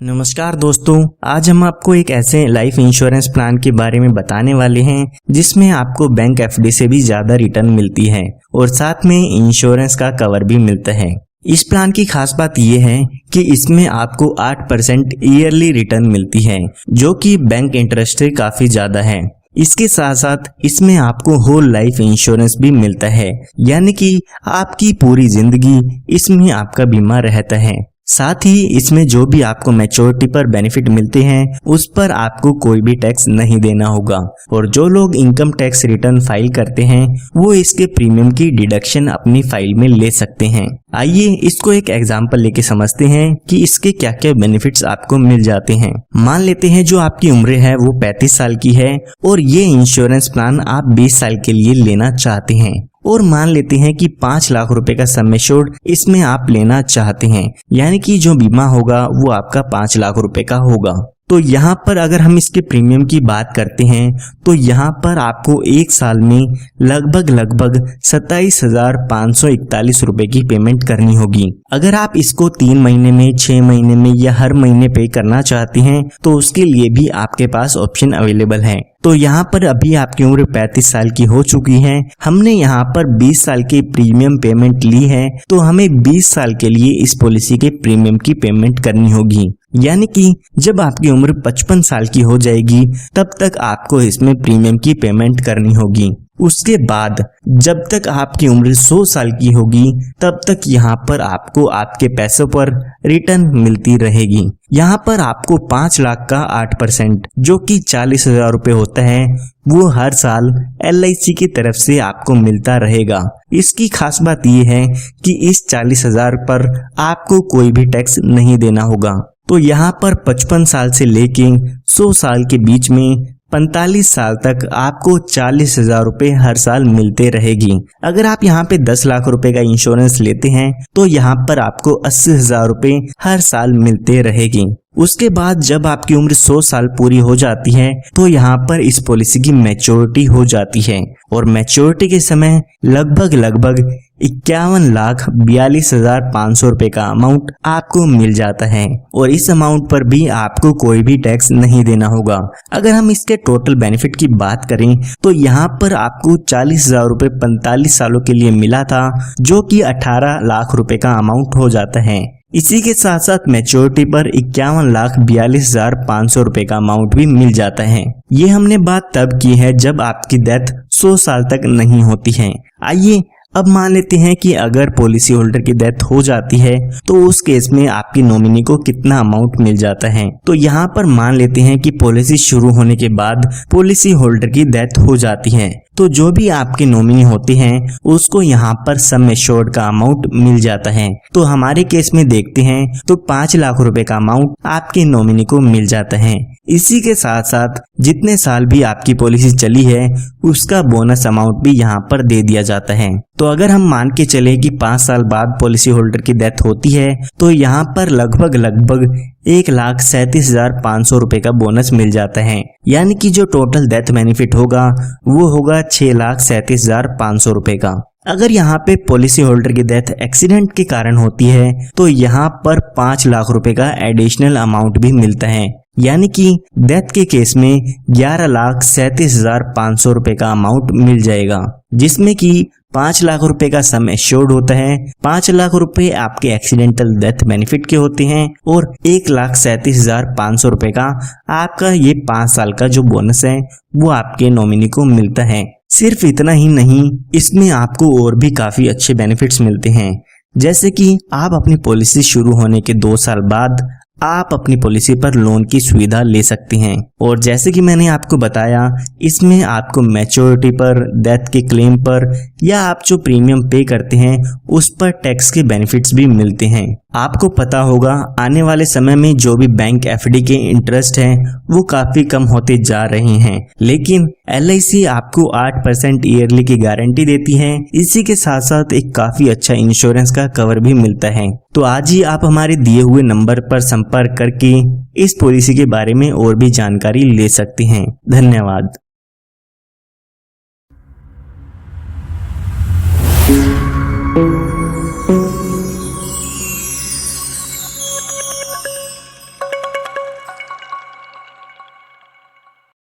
नमस्कार दोस्तों, आज हम आपको एक ऐसे लाइफ इंश्योरेंस प्लान के बारे में बताने वाले हैं जिसमें आपको बैंक एफडी से भी ज्यादा रिटर्न मिलती है और साथ में इंश्योरेंस का कवर भी मिलता है। इस प्लान की खास बात यह है कि इसमें आपको 8% ईयरली रिटर्न मिलती है, जो कि बैंक इंटरेस्ट से काफी ज्यादा है। इसके साथ साथ इसमें आपको होल लाइफ इंश्योरेंस भी मिलता है, यानी कि आपकी पूरी जिंदगी इसमें आपका बीमा रहता है। साथ ही इसमें जो भी आपको मैच्योरिटी पर बेनिफिट मिलते हैं उस पर आपको कोई भी टैक्स नहीं देना होगा, और जो लोग इनकम टैक्स रिटर्न फाइल करते हैं वो इसके प्रीमियम की डिडक्शन अपनी फाइल में ले सकते हैं। आइए इसको एक एग्जांपल लेके समझते हैं कि इसके क्या क्या बेनिफिट्स आपको मिल जाते हैं। मान लेते हैं जो आपकी उम्र है वो 35 साल की है और ये इंश्योरेंस प्लान आप 20 साल के लिए लेना चाहते हैं, और मान लेते हैं कि 5 लाख रुपए का सम एश्योर्ड इसमें आप लेना चाहते हैं, यानी कि जो बीमा होगा वो आपका 5 लाख रुपए का होगा। तो यहाँ पर अगर हम इसके प्रीमियम की बात करते हैं तो यहाँ पर आपको एक साल में लगभग 27,541 रुपए की पेमेंट करनी होगी। अगर आप इसको 3 महीने में, 6 महीने में या हर महीने पे करना चाहते हैं तो उसके लिए भी आपके पास ऑप्शन अवेलेबल है। तो यहाँ पर अभी आपकी उम्र 35 साल की हो चुकी है, हमने यहाँ पर 20 साल की प्रीमियम पेमेंट ली है, तो हमें 20 साल के लिए इस पॉलिसी के प्रीमियम की पेमेंट करनी होगी। यानी कि जब आपकी उम्र 55 साल की हो जाएगी तब तक आपको इसमें प्रीमियम की पेमेंट करनी होगी। उसके बाद जब तक आपकी उम्र 100 साल की होगी तब तक यहाँ पर आपको आपके पैसों पर रिटर्न मिलती रहेगी। यहाँ पर आपको 5 लाख का 8% जो कि 40,000 रुपए होता है वो हर साल LIC की तरफ से आपको मिलता रहेगा। इसकी खास बात यह है कि इस 40,000 पर आपको कोई भी टैक्स नहीं देना होगा। तो यहाँ पर 55 साल से लेके 100 साल के बीच में 45 साल तक आपको 40,000 रुपए हर साल मिलते रहेगी। अगर आप यहाँ पे 10 लाख रुपए का इंश्योरेंस लेते हैं तो यहाँ पर आपको 80,000 रुपए हर साल मिलते रहेगी। उसके बाद जब आपकी उम्र 100 साल पूरी हो जाती है तो यहाँ पर इस पॉलिसी की मैच्योरिटी हो जाती है, और मैच्योरिटी के समय लगभग 51,42,500 रुपए का अमाउंट आपको मिल जाता है, और इस अमाउंट पर भी आपको कोई भी टैक्स नहीं देना होगा। अगर हम इसके टोटल बेनिफिट की बात करें तो यहाँ पर आपको 40,000 रुपए 45 सालों के लिए मिला था, जो कि 18 लाख रुपए का अमाउंट हो जाता है। इसी के साथ साथ मैच्योरिटी पर 51,42,500 रुपए का अमाउंट भी मिल जाता है। ये हमने बात तब की है जब आपकी डेथ 100 साल तक नहीं होती है। आइए अब मान लेते हैं कि अगर पॉलिसी होल्डर की डेथ हो जाती है तो उस केस में आपकी नॉमिनी को कितना अमाउंट मिल जाता है। तो यहाँ पर मान लेते हैं कि पॉलिसी शुरू होने के बाद पॉलिसी होल्डर की डेथ हो जाती है, तो जो भी आपके नॉमिनी होते हैं उसको यहाँ पर सम एश्योर्ड का अमाउंट मिल जाता है। तो हमारे केस में देखते हैं तो 5 लाख रुपए का अमाउंट आपके नॉमिनी को मिल जाता है। इसी के साथ साथ जितने साल भी आपकी पॉलिसी चली है उसका बोनस अमाउंट भी यहाँ पर दे दिया जाता है। तो अगर हम मान के चले कि 5 साल बाद पॉलिसी होल्डर की डेथ होती है तो यहाँ पर लगभग 1,37,500 रुपए का बोनस मिल जाता है, यानी कि जो टोटल डेथ बेनिफिट होगा वो होगा 6,37,500 रुपए का। अगर यहाँ पे पॉलिसी होल्डर की डेथ एक्सीडेंट के कारण होती है तो यहाँ पर 5 लाख रुपए का एडिशनल अमाउंट भी मिलता है, यानी कि डेथ के केस में 11,37,500 रुपए का अमाउंट मिल जाएगा, जिसमें कि 5 लाख रुपए का सम एश्योर्ड होता है, 5 लाख रुपए आपके एक्सीडेंटल डेथ बेनिफिट के होते हैं, और 1,37,500 रुपए का आपका ये 5 साल का जो बोनस है वो आपके नॉमिनी को मिलता है। सिर्फ इतना ही नहीं, इसमें आपको और भी काफी अच्छे बेनिफिट्स मिलते हैं, जैसे कि आप अपनी पॉलिसी शुरू होने के 2 साल बाद आप अपनी पॉलिसी पर लोन की सुविधा ले सकते हैं, और जैसे कि मैंने आपको बताया इसमें आपको मैच्योरिटी पर, डेथ के क्लेम पर या आप जो प्रीमियम पे करते हैं उस पर टैक्स के बेनिफिट्स भी मिलते हैं। आपको पता होगा आने वाले समय में जो भी बैंक एफडी के इंटरेस्ट हैं वो काफी कम होते जा रहे हैं, लेकिन LIC आपको 8% ईयरली की गारंटी देती है। इसी के साथ साथ एक काफी अच्छा इंश्योरेंस का कवर भी मिलता है। तो आज ही आप हमारे दिए हुए नंबर पर संपर्क करके इस पॉलिसी के बारे में और भी जानकारी ले सकते हैं। धन्यवाद।